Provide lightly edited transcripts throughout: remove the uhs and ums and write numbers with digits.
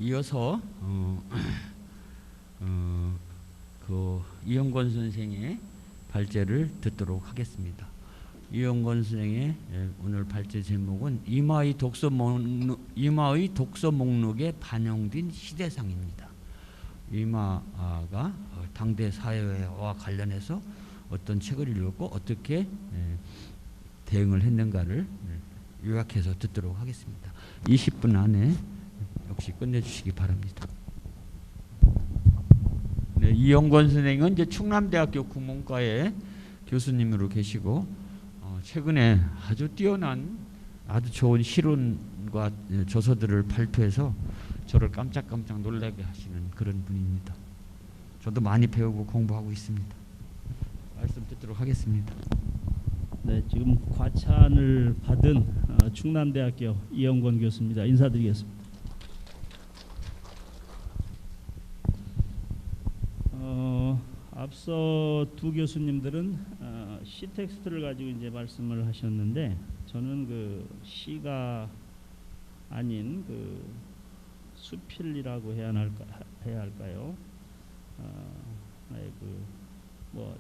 이어서 그 이영권 선생의 발제를 듣도록 하겠습니다. 이영권 선생의 오늘 발제 제목은 이마의 독서 목록에 반영된 시대상입니다. 이마가 당대 사회와 관련해서 어떤 책을 읽었고 어떻게 대응을 했는가를 요약해서 듣도록 하겠습니다. 20분 안에 역시 끝내주시기 바랍니다. 네, 이영권 선생은 이제 충남대학교 국문과의 교수님으로 계시고 최근에 아주 뛰어난 아주 좋은 실론과 저서들을 발표해서 저를 깜짝깜짝 놀라게 하시는 그런 분입니다. 저도 많이 배우고 공부하고 있습니다. 말씀 듣도록 하겠습니다. 네, 지금 과찬을 받은 충남대학교 이영권 교수입니다. 인사드리겠습니다. 앞서 두 교수님들은 시 텍스트를 가지고 이제 말씀을 하셨는데 저는 그 시가 아닌 그 수필이라고 해야 할까요? 뭐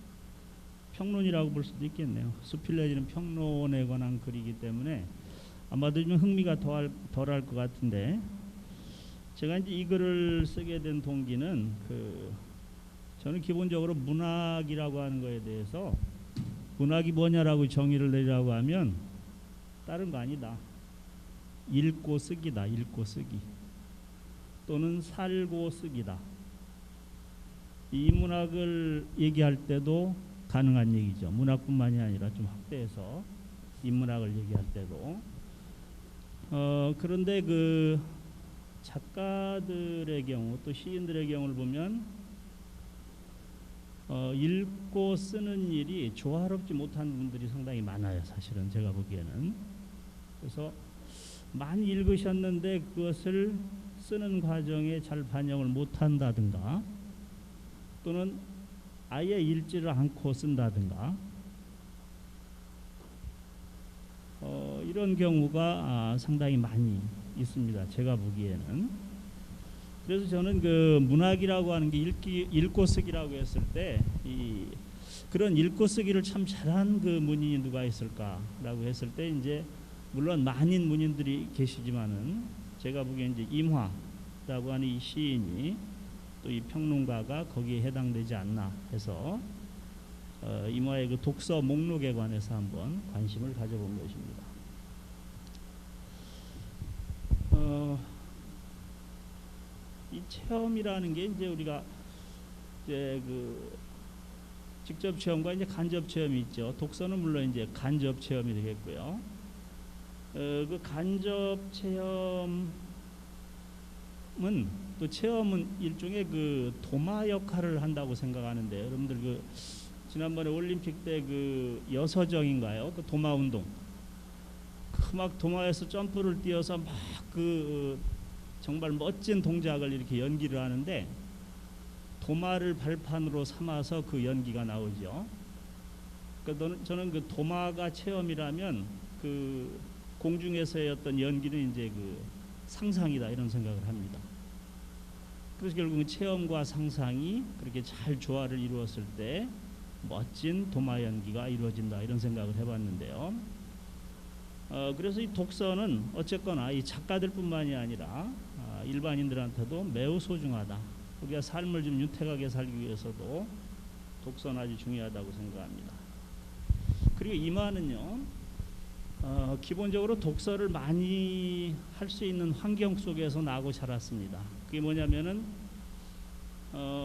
평론이라고 볼 수도 있겠네요. 수필 내지는 평론에 관한 글이기 때문에 아마도 좀 흥미가 덜할 것 같은데 제가 이제 이 글을 쓰게 된 동기는 저는 기본적으로 문학이라고 하는 거에 대해서 문학이 뭐냐라고 정의를 내리라고 하면 다른 거 아니다. 읽고 쓰기다. 읽고 쓰기. 또는 살고 쓰기다. 이 문학을 얘기할 때도 가능한 얘기죠. 문학뿐만이 아니라 좀 확대해서 인문학을 얘기할 때도. 그런데 그 작가들의 경우 또 시인들의 경우를 보면 읽고 쓰는 일이 조화롭지 못한 분들이 상당히 많아요. 사실은 제가 보기에는. 그래서 많이 읽으셨는데 그것을 쓰는 과정에 잘 반영을 못한다든가 또는 아예 읽지를 않고 쓴다든가 이런 경우가 상당히 많이 있습니다. 제가 보기에는. 그래서 저는 그 문학이라고 하는 게 읽고 쓰기라고 했을 때 그런 읽고 쓰기를 참 잘한 그 문인이 누가 있을까라고 했을 때 이제 물론 많은 문인들이 계시지만은 제가 보기엔 이제 임화라고 하는 이 시인이 또 이 평론가가 거기에 해당되지 않나 해서 임화의 그 독서 목록에 관해서 한번 관심을 가져본 것입니다. 이 체험이라는 게 이제 우리가 이제 그 직접 체험과 이제 간접 체험이 있죠. 독서는 물론 이제 간접 체험이 되겠고요. 그 간접 체험은 또 체험은 일종의 그 도마 역할을 한다고 생각하는데 여러분들 그 지난번에 올림픽 때 그 여서정인가요? 그 도마 운동. 그 막 도마에서 점프를 뛰어서 막 그 정말 멋진 동작을 이렇게 연기를 하는데 도마를 발판으로 삼아서 그 연기가 나오죠. 그러니까 저는 그 도마가 체험이라면 그 공중에서의 어떤 연기는 이제 그 상상이다 이런 생각을 합니다. 그래서 결국은 체험과 상상이 그렇게 잘 조화를 이루었을 때 멋진 도마 연기가 이루어진다 이런 생각을 해봤는데요. 그래서 이 독서는 어쨌거나 이 작가들뿐만이 아니라 일반인들한테도 매우 소중하다. 우리가 삶을 좀 윤택하게 살기 위해서도 독서는 아주 중요하다고 생각합니다. 그리고 임화는요, 기본적으로 독서를 많이 할 수 있는 환경 속에서 나고 자랐습니다. 그게 뭐냐면은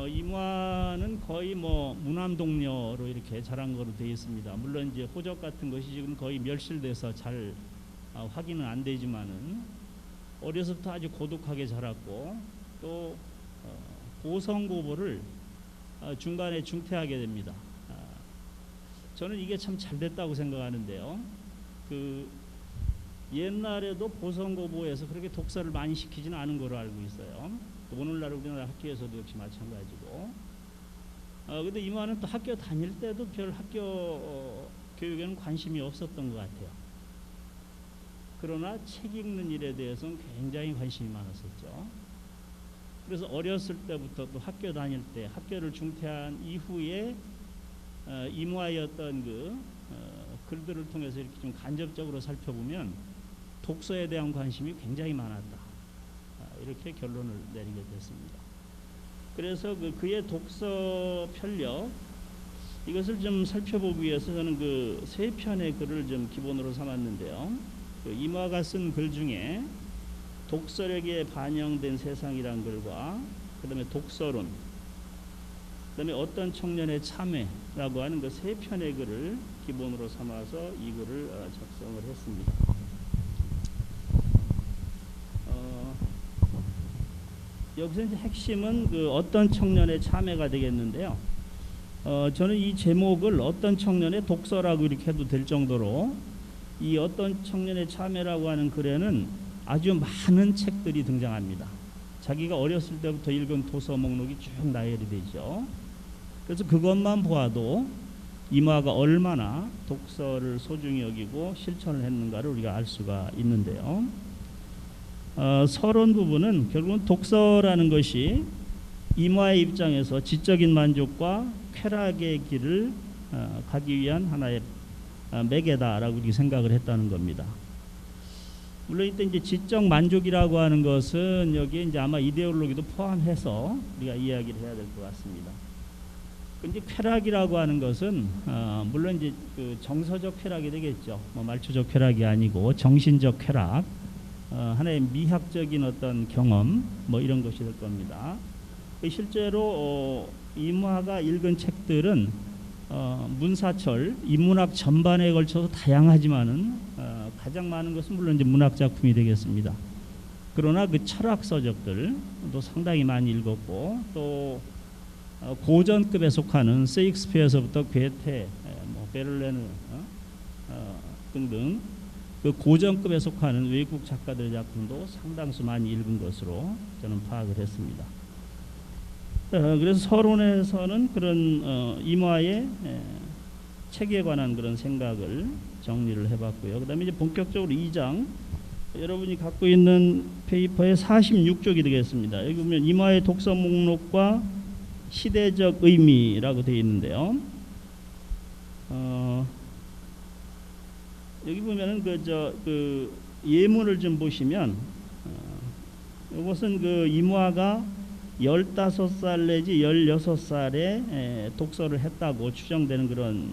임화는 거의 뭐 무남동녀로 이렇게 자란 거로 되어 있습니다. 물론 이제 호적 같은 것이 지금 거의 멸실돼서 잘 확인은 안 되지만은 어려서부터 아주 고독하게 자랐고 또 고성고보를 중간에 중퇴하게 됩니다. 저는 이게 참 잘 됐다고 생각하는데요. 그 옛날에도 보성고보에서 그렇게 독서를 많이 시키지는 않은 걸로 알고 있어요. 또 오늘날 우리나라 학교에서도 역시 마찬가지고. 근데 임화는 또 학교 다닐 때도 별 학교 교육에는 관심이 없었던 것 같아요. 그러나 책 읽는 일에 대해서는 굉장히 관심이 많았었죠. 그래서 어렸을 때부터 또 학교 다닐 때 학교를 중퇴한 이후에 이모아의 어떤 글들을 통해서 이렇게 좀 간접적으로 살펴보면 독서에 대한 관심이 굉장히 많았다. 이렇게 결론을 내리게 됐습니다. 그래서 그의 독서 편력 이것을 좀 살펴보기 위해서 저는 그 세 편의 글을 좀 기본으로 삼았는데요. 이모아가 쓴 글 중에 독서력에 반영된 세상이란 글과 그다음에 독서론, 그다음에 어떤 청년의 참회라고 하는 그 세 편의 글을 기본으로 삼아서 이 글을 작성을 했습니다. 여기서 이제 핵심은 그 어떤 청년의 참회가 되겠는데요. 저는 이 제목을 어떤 청년의 독서라고 이렇게 해도 될 정도로 이 어떤 청년의 참회라고 하는 글에는 아주 많은 책들이 등장합니다. 자기가 어렸을 때부터 읽은 도서 목록이 쭉 나열이 되죠. 그래서 그것만 보아도 이모아가 얼마나 독서를 소중히 여기고 실천을 했는가를 우리가 알 수가 있는데요. 서론 부분은 결국은 독서라는 것이 이모아의 입장에서 지적인 만족과 쾌락의 길을 가기 위한 하나의 매개다라고 이렇게 생각을 했다는 겁니다. 물론 이때 이제 지적 만족이라고 하는 것은 여기에 이제 아마 이데올로기도 포함해서 우리가 이야기를 해야 될 것 같습니다. 근데 쾌락이라고 하는 것은 물론 이제 그 정서적 쾌락이 되겠죠. 뭐 말초적 쾌락이 아니고 정신적 쾌락, 하나의 미학적인 어떤 경험 뭐 이런 것이 될 겁니다. 실제로 이모아가 읽은 책들은 문사철, 인문학 전반에 걸쳐서 다양하지만은 가장 많은 것은 물론 이제 문학 작품이 되겠습니다. 그러나 그 철학 서적들도 상당히 많이 읽었고 또 고전급에 속하는 세익스피어에서부터 괴테, 뭐 베를레느 등등 그 고전급에 속하는 외국 작가들의 작품도 상당수 많이 읽은 것으로 저는 파악을 했습니다. 그래서 서론에서는 그런 이모아의 책에 관한 그런 생각을 정리를 해봤고요. 그 다음에 이제 본격적으로 2장 여러분이 갖고 있는 페이퍼의 46쪽이 되겠습니다. 여기 보면 이모아의 독서 목록과 시대적 의미라고 되어 있는데요. 여기 보면은 그 예문을 좀 보시면 이것은 그 이모아가 15살 내지 16살에 독서를 했다고 추정되는 그런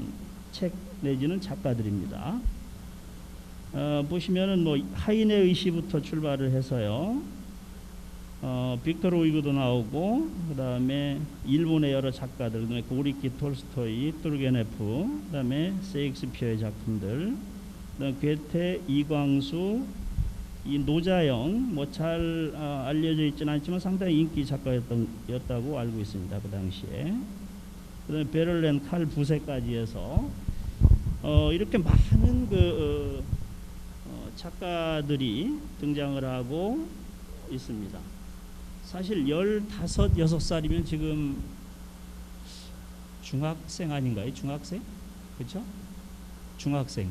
책 내지는 작가들입니다. 보시면은 뭐 하이네 의시부터 출발을 해서요. 빅토르 후고도 나오고 그다음에 일본의 여러 작가들, 그다음에 고리키 톨스토이, 뚜르게네프, 그다음에 세익스피어의 작품들, 그다음에 괴테, 이광수, 이 노자영 뭐 잘 알려져 있지는 않지만 상당히 인기 작가였다고 알고 있습니다. 그 당시에. 그다음에 베를렌, 칼 부세까지 해서 이렇게 많은 작가들이 등장을 하고 있습니다. 사실 15, 16살이면 지금 중학생 아닌가요? 중학생? 그렇죠? 중학생.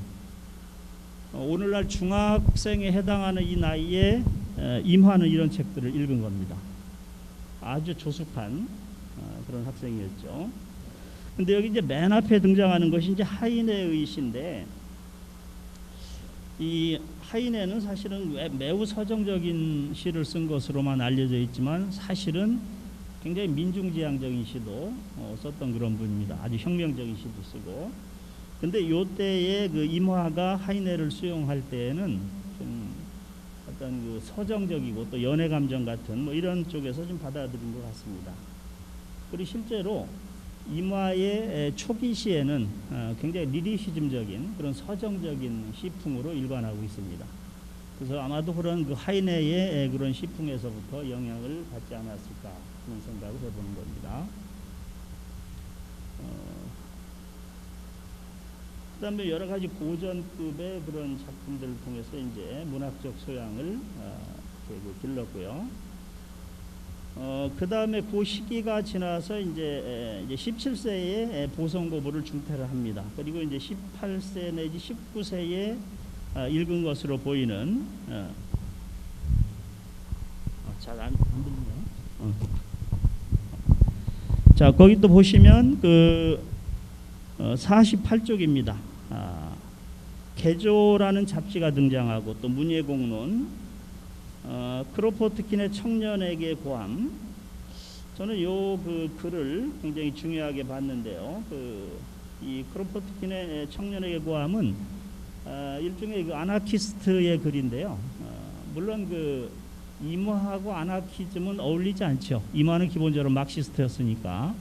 오늘날 중학생에 해당하는 이 나이에 임하는 이런 책들을 읽은 겁니다. 아주 조숙한 그런 학생이었죠. 근데 여기 이제 맨 앞에 등장하는 것이 이제 하이네의 시인데, 이 하이네는 사실은 매우 서정적인 시를 쓴 것으로만 알려져 있지만 사실은 굉장히 민중지향적인 시도 썼던 그런 분입니다. 아주 혁명적인 시도 쓰고. 근데 요때에 그 이모아가 하이네를 수용할 때에는 좀 어떤 그 서정적이고 또 연애 감정 같은 뭐 이런 쪽에서 좀 받아들인 것 같습니다. 그리고 실제로 이모아의 초기 시에는 굉장히 리리시즘적인 그런 서정적인 시풍으로 일관하고 있습니다. 그래서 아마도 그런 그 하이네의 그런 시풍에서부터 영향을 받지 않았을까 그런 생각을 해보는 겁니다. 그다음에 여러 가지 고전급의 그런 작품들을 통해서 이제 문학적 소양을 길렀고요. 그다음에 그 시기가 지나서 이제 17세에 보성고부를 중퇴를 합니다. 그리고 이제 18세 내지 19세에 읽은 것으로 보이는 잘 안 들리네요. 자, 거기 또 보시면 그 48쪽입니다. 개조라는 잡지가 등장하고 또 문예공론, 크로포트킨의 청년에게 고함. 저는 요 그 글을 굉장히 중요하게 봤는데요. 이 크로포트킨의 청년에게 고함은 일종의 그 아나키스트의 글인데요. 물론 그 이모하고 아나키즘은 어울리지 않죠. 이모는 기본적으로 막시스트였으니까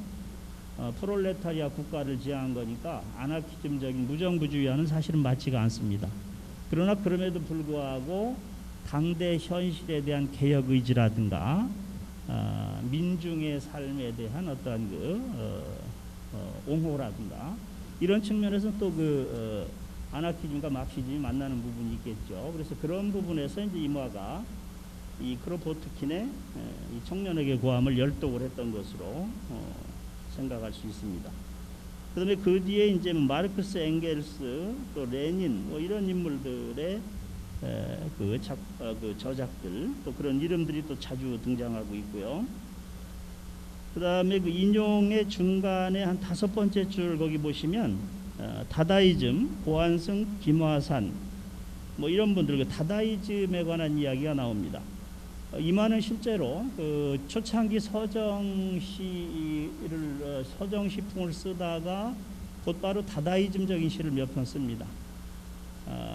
프롤레타리아 국가를 지향한 거니까 아나키즘적인 무정부주의와는 사실은 맞지가 않습니다. 그러나 그럼에도 불구하고 당대 현실에 대한 개혁 의지라든가 민중의 삶에 대한 어떠한 옹호라든가 이런 측면에서 또 아나키즘과 막시즘이 만나는 부분이 있겠죠. 그래서 그런 부분에서 이제 이모가 이 크로포트킨의 이 청년에게 고함을 열독을 했던 것으로 생각할 수 있습니다. 그다음에 그 뒤에 이제 마르크스, 엥겔스, 또 레닌 뭐 이런 인물들의 그 저작들 또 그런 이름들이 또 자주 등장하고 있고요. 그다음에 그 인용의 중간에 한 5번째 줄 거기 보시면 다다이즘, 고한승, 김화산 뭐 이런 분들 그 다다이즘에 관한 이야기가 나옵니다. 이만은 실제로 그 초창기 서정시풍을 쓰다가 곧바로 다다이즘적인 시를 몇 편 씁니다.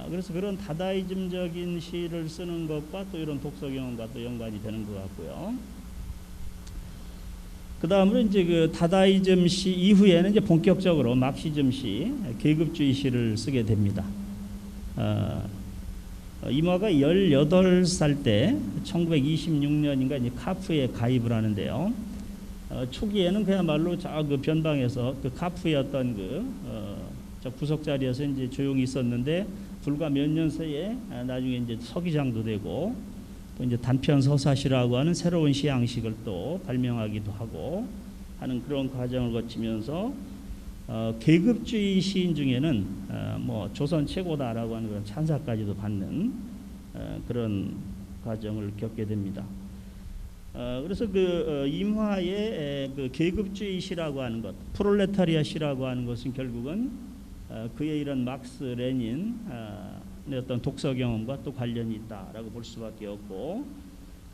그래서 그런 다다이즘적인 시를 쓰는 것과 또 이런 독서 경험과 또 연관이 되는 것 같고요. 그 다음으로 이제 그 다다이즘 시 이후에는 이제 본격적으로 막시즘 시, 계급주의 시를 쓰게 됩니다. 이모가 18살 때 1926년인가 이제 카프에 가입을 하는데요. 초기에는 그야말로 그 변방에서 그 카프의 어떤 저 구석 자리에서 이제 조용히 있었는데 불과 몇 년 새에 나중에 이제 서기장도 되고 또 이제 단편 서사시라고 하는 새로운 시 양식을 또 발명하기도 하고 하는 그런 과정을 거치면서 계급주의 시인 중에는 뭐 조선 최고다라고 하는 그런 찬사까지도 받는 그런 과정을 겪게 됩니다. 그래서 임화의 그 계급주의 시라고 하는 것, 프롤레타리아 시라고 하는 것은 결국은 그의 이런 막스, 레닌의 어떤 독서 경험과 또 관련이 있다라고 볼 수밖에 없고,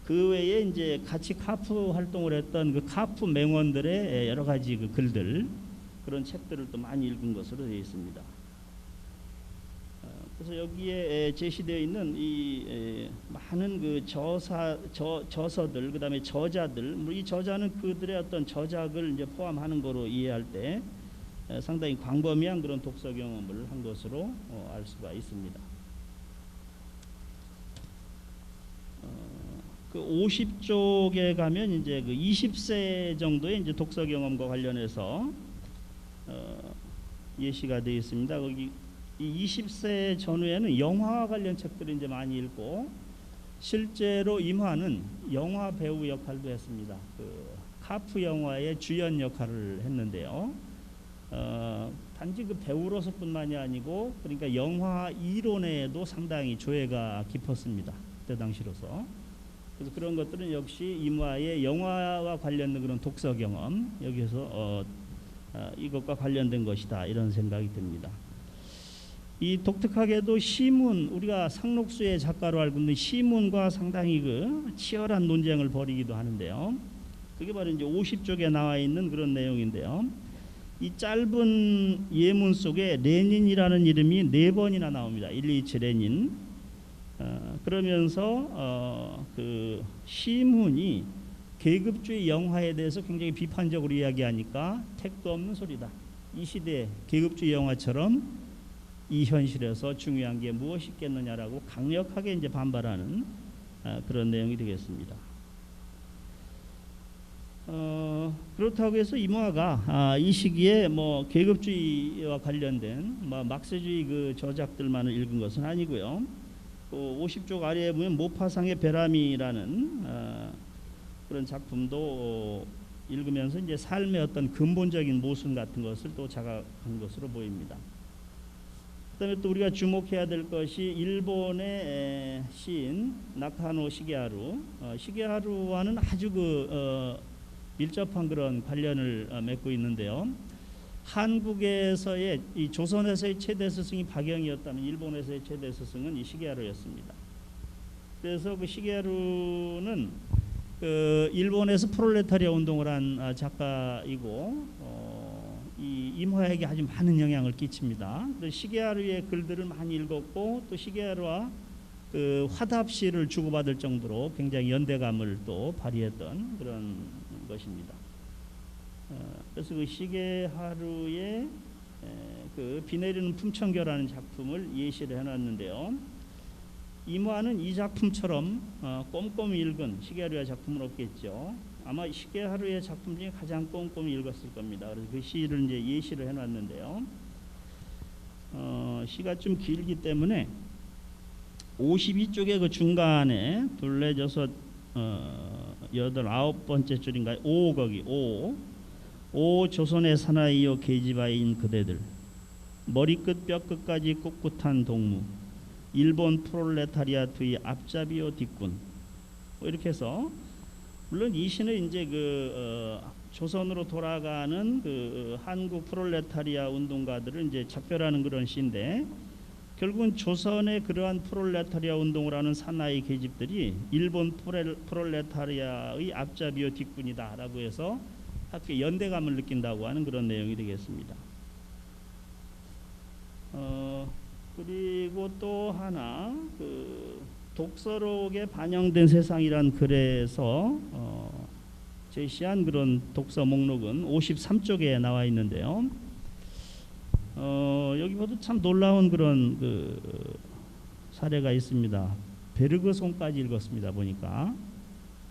그 외에 이제 같이 카프 활동을 했던 그 카프 맹원들의 여러 가지 그 글들, 그런 책들을 또 많이 읽은 것으로 되어 있습니다. 그래서 여기에 제시되어 있는 이 많은 그 저서들, 그다음에 저자들, 이 저자는 그들의 어떤 저작을 이제 포함하는 거로 이해할 때 상당히 광범위한 그런 독서 경험을 한 것으로 알 수가 있습니다. 그 50쪽에 가면 이제 그 20세 정도의 이제 독서 경험과 관련해서 예시가 되어 있습니다. 거기 이 20세 전후에는 영화와 관련 책들을 이제 많이 읽고, 실제로 임화는 영화 배우 역할도 했습니다. 그 카프 영화의 주연 역할을 했는데요. 단지 그 배우로서뿐만이 아니고, 그러니까 영화 이론에도 상당히 조예가 깊었습니다. 그때 당시로서. 그래서 그런 것들은 역시 임화의 영화와 관련된 그런 독서 경험, 여기서 이것과 관련된 것이다, 이런 생각이 듭니다. 이 독특하게도 시문, 우리가 상록수의 작가로 알고 있는 시문과 상당히 그 치열한 논쟁을 벌이기도 하는데요. 그게 바로 이제 50쪽에 나와 있는 그런 내용인데요. 이 짧은 예문 속에 레닌이라는 이름이 4번이나 나옵니다. 일리치 레닌. 그러면서 그 시문이 계급주의 영화에 대해서 굉장히 비판적으로 이야기하니까 택도 없는 소리다. 이 시대 계급주의 영화처럼 이 현실에서 중요한 게 무엇이 있겠느냐라고 강력하게 이제 반발하는 그런 내용이 되겠습니다. 그렇다고 해서 임화가 이 시기에 뭐 계급주의와 관련된 막스주의 그 저작들만을 읽은 것은 아니고요. 50쪽 아래에 보면 모파상의 베라미라는 그런 작품도 읽으면서 이제 삶의 어떤 근본적인 모순 같은 것을 또 자각한 것으로 보입니다. 그다음에 또 우리가 주목해야 될 것이 일본의 시인 나카노 시게하루. 시게하루와는 아주 밀접한 그런 관련을 맺고 있는데요. 한국에서의 이 조선에서의 최대 스승이 박영이었다면 일본에서의 최대 스승은 이 시게하루였습니다. 그래서 그 시게하루는 일본에서 프롤레타리아 운동을 한 작가이고 이 이모야에게 아주 많은 영향을 끼칩니다. 시게하루의 글들을 많이 읽었고 또 시게하루와 그 화답시를 주고받을 정도로 굉장히 연대감을 또 발휘했던 그런 것입니다. 그래서 그 시게하루의 그 비 내리는 품청교라는 작품을 예시를 해놨는데요. 이모아는 이 작품처럼 꼼꼼히 읽은 시게하루의 작품은 없겠죠. 아마 시게하루의 작품 중에 가장 꼼꼼히 읽었을 겁니다. 그래서 그 시를 이제 예시를 해놨는데요. 시가 좀 길기 때문에 52쪽의 그 중간에 둘레 여섯 여덟 아홉 번째 줄인가요? 오 거기 오 조선의 사나이요 계집아이인 그대들 머리끝 뼈끝까지 꿋꿋한 동무 일본 프롤레타리아트의 앞잡이요 뒷군 뭐 이렇게 해서 물론 이 시는 이제 조선으로 돌아가는 그 한국 프롤레타리아 운동가들을 이제 작별하는 그런 시인데 결국은 조선의 그러한 프롤레타리아 운동을 하는 사나이 계집들이 일본 프롤레타리아의 앞잡이요 뒷군이다라고 해서 함께 연대감을 느낀다고 하는 그런 내용이 되겠습니다. 그리고 또 하나 독서록에 반영된 세상이란 글에서 제시한 그런 독서 목록은 53쪽에 나와 있는데요. 여기 봐도 참 놀라운 그런 사례가 있습니다. 베르그송까지 읽었습니다. 보니까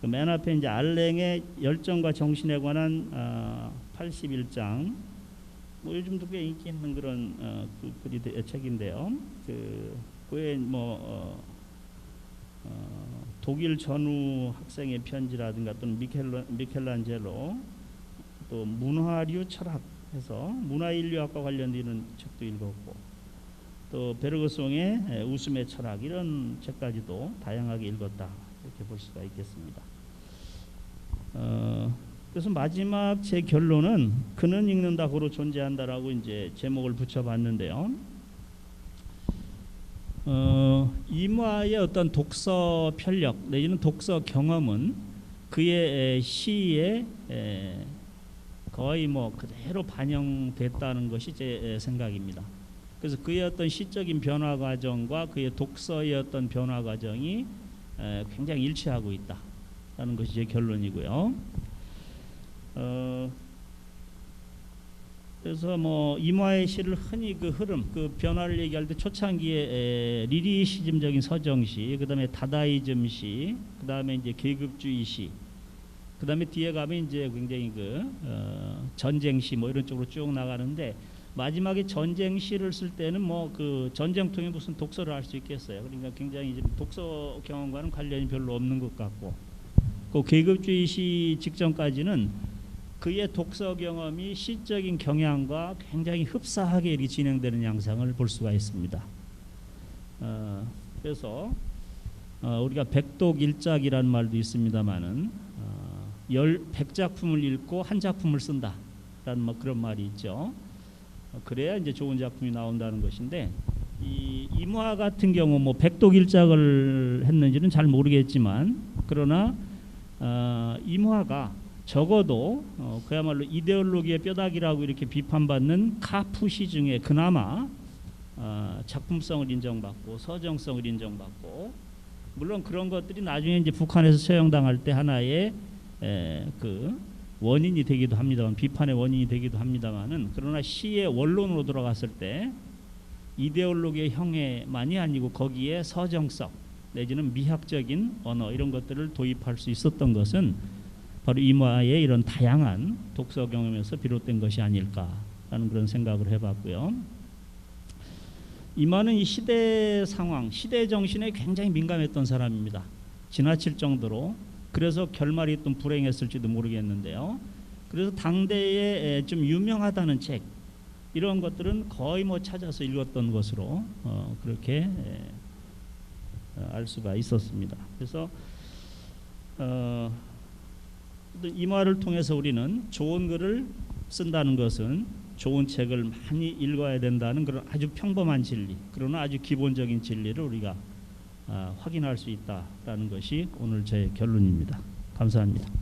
맨 앞에 이제 알랭의 열정과 정신에 관한 81장 뭐 요즘도 꽤 인기 있는 그런 책인데요. 그에 독일 전후 학생의 편지라든가 또는 미켈란젤로 또 문화류 철학해서 문화인류학과 관련되는 책도 읽었고 또 베르그송의 웃음의 철학 이런 책까지도 다양하게 읽었다 이렇게 볼 수가 있겠습니다. 그래서 마지막 제 결론은 그는 읽는다 고로 존재한다라고 이제 제목을 붙여봤는데요. 이마의 어떤 독서 편력 내지는 독서 경험은 그의 시에 거의 그대로 반영됐다는 것이 제 생각입니다. 그래서 그의 어떤 시적인 변화 과정과 그의 독서의 어떤 변화 과정이 굉장히 일치하고 있다라는 것이 제 결론이고요. 그래서 이마의 시를 흔히 그 흐름, 그 변화를 얘기할 때 초창기에 리리시즘적인 서정시, 그 다음에 다다이즘 시, 그 다음에 이제 계급주의 시, 그 다음에 뒤에 가면 이제 굉장히 전쟁시 이런 쪽으로 쭉 나가는데 마지막에 전쟁시를 쓸 때는 그 전쟁 통해 무슨 독서를 할 수 있겠어요. 그러니까 굉장히 이제 독서 경험과는 관련이 별로 없는 것 같고, 그 계급주의 시 직전까지는 그의 독서 경험이 시적인 경향과 굉장히 흡사하게 이렇게 진행되는 양상을 볼 수가 있습니다. 그래서 우리가 백독일작이라는 말도 있습니다만은 100작품을 읽고 한 작품을 쓴다라는 그런 말이 있죠. 그래야 이제 좋은 작품이 나온다는 것인데 이 이무화 같은 경우 백독일작을 했는지는 잘 모르겠지만 그러나 이무화가 적어도 그야말로 이데올로기의 뼈다귀라고 이렇게 비판받는 카푸시 중에 그나마 작품성을 인정받고 서정성을 인정받고 물론 그런 것들이 나중에 이제 북한에서 처형당할 때 하나의 원인이 되기도 합니다만 비판의 원인이 되기도 합니다만은 그러나 시의 원론으로 들어갔을 때 이데올로기의 형해만이 아니고 거기에 서정성 내지는 미학적인 언어 이런 것들을 도입할 수 있었던 것은 바로 이마의 이런 다양한 독서 경험에서 비롯된 것이 아닐까라는 그런 생각을 해봤고요. 이마는 이 시대 상황, 시대 정신에 굉장히 민감했던 사람입니다. 지나칠 정도로. 그래서 결말이 좀 불행했을지도 모르겠는데요. 그래서 당대에 좀 유명하다는 책, 이런 것들은 거의 뭐 찾아서 읽었던 것으로 그렇게 알 수가 있었습니다. 그래서 이 말을 통해서 우리는 좋은 글을 쓴다는 것은 좋은 책을 많이 읽어야 된다는 그런 아주 평범한 진리, 그러나 아주 기본적인 진리를 우리가 확인할 수 있다라는 것이 오늘 제 결론입니다. 감사합니다.